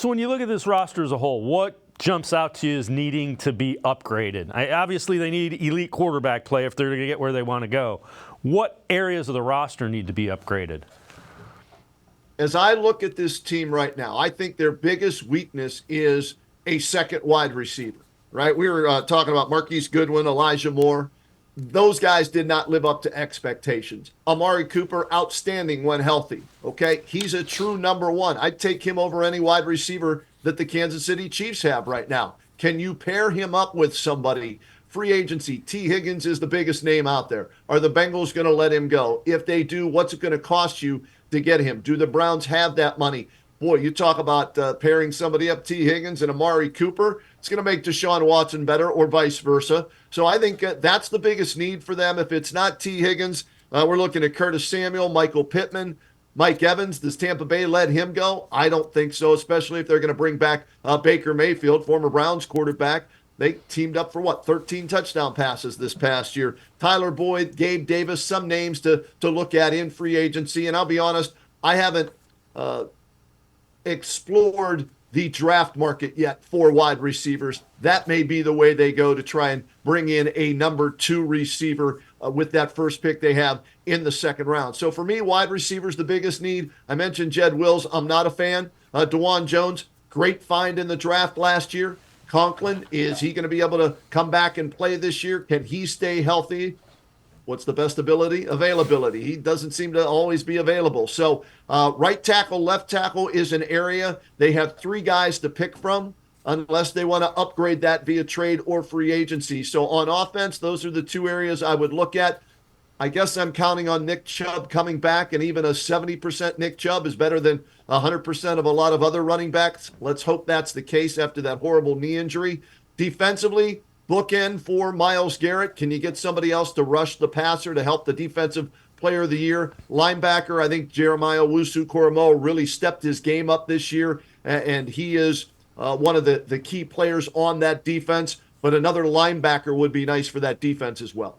So when you look at this roster as a whole, what jumps out to you as needing to be upgraded? Obviously, they need elite quarterback play if they're going to get where they want to go. What areas of the roster need to be upgraded? As I look at this team right now, I think their biggest weakness is a second wide receiver, right? We were talking about Marquise Goodwin, Elijah Moore. Those guys did not live up to expectations. Amari Cooper, outstanding when healthy. Okay, he's a true number one. I'd take him over any wide receiver that the Kansas City Chiefs have right now. Can you pair him up with somebody? Free agency, T. Higgins is the biggest name out there. Are the Bengals going to let him go? If they do, what's it going to cost you to get him? Do the Browns have that money? Boy, you talk about pairing somebody up, T. Higgins and Amari Cooper, it's going to make Deshaun Watson better or vice versa. So I think that's the biggest need for them. If it's not T. Higgins, we're looking at Curtis Samuel, Michael Pittman, Mike Evans. Does Tampa Bay let him go? I don't think so, especially if they're going to bring back Baker Mayfield, former Browns quarterback. They teamed up for 13 touchdown passes this past year. Tyler Boyd, Gabe Davis, some names to look at in free agency. And I'll be honest, I haven't explored the draft market yet for wide receivers. That may be the way they go to try and bring in a number 2 receiver with that first pick they have in the second round. So for me, wide receivers, the biggest need. I mentioned Jed Wills. I'm not a fan. DeJuan Jones, great find in the draft last year. Conklin, is he going to be able to come back and play this year? Can he stay healthy? What's the best ability? Availability. He doesn't seem to always be available. So right tackle, left tackle is an area. They have 3 guys to pick from unless they want to upgrade that via trade or free agency. So on offense, those are the 2 areas I would look at. I guess I'm counting on Nick Chubb coming back, and even a 70% Nick Chubb is better than 100% of a lot of other running backs. Let's hope that's the case after that horrible knee injury. Defensively, bookend for Myles Garrett. Can you get somebody else to rush the passer to help the defensive player of the year? Linebacker, I think Jeremiah Owusu-Koramoah really stepped his game up this year, and he is one of the key players on that defense. But another linebacker would be nice for that defense as well.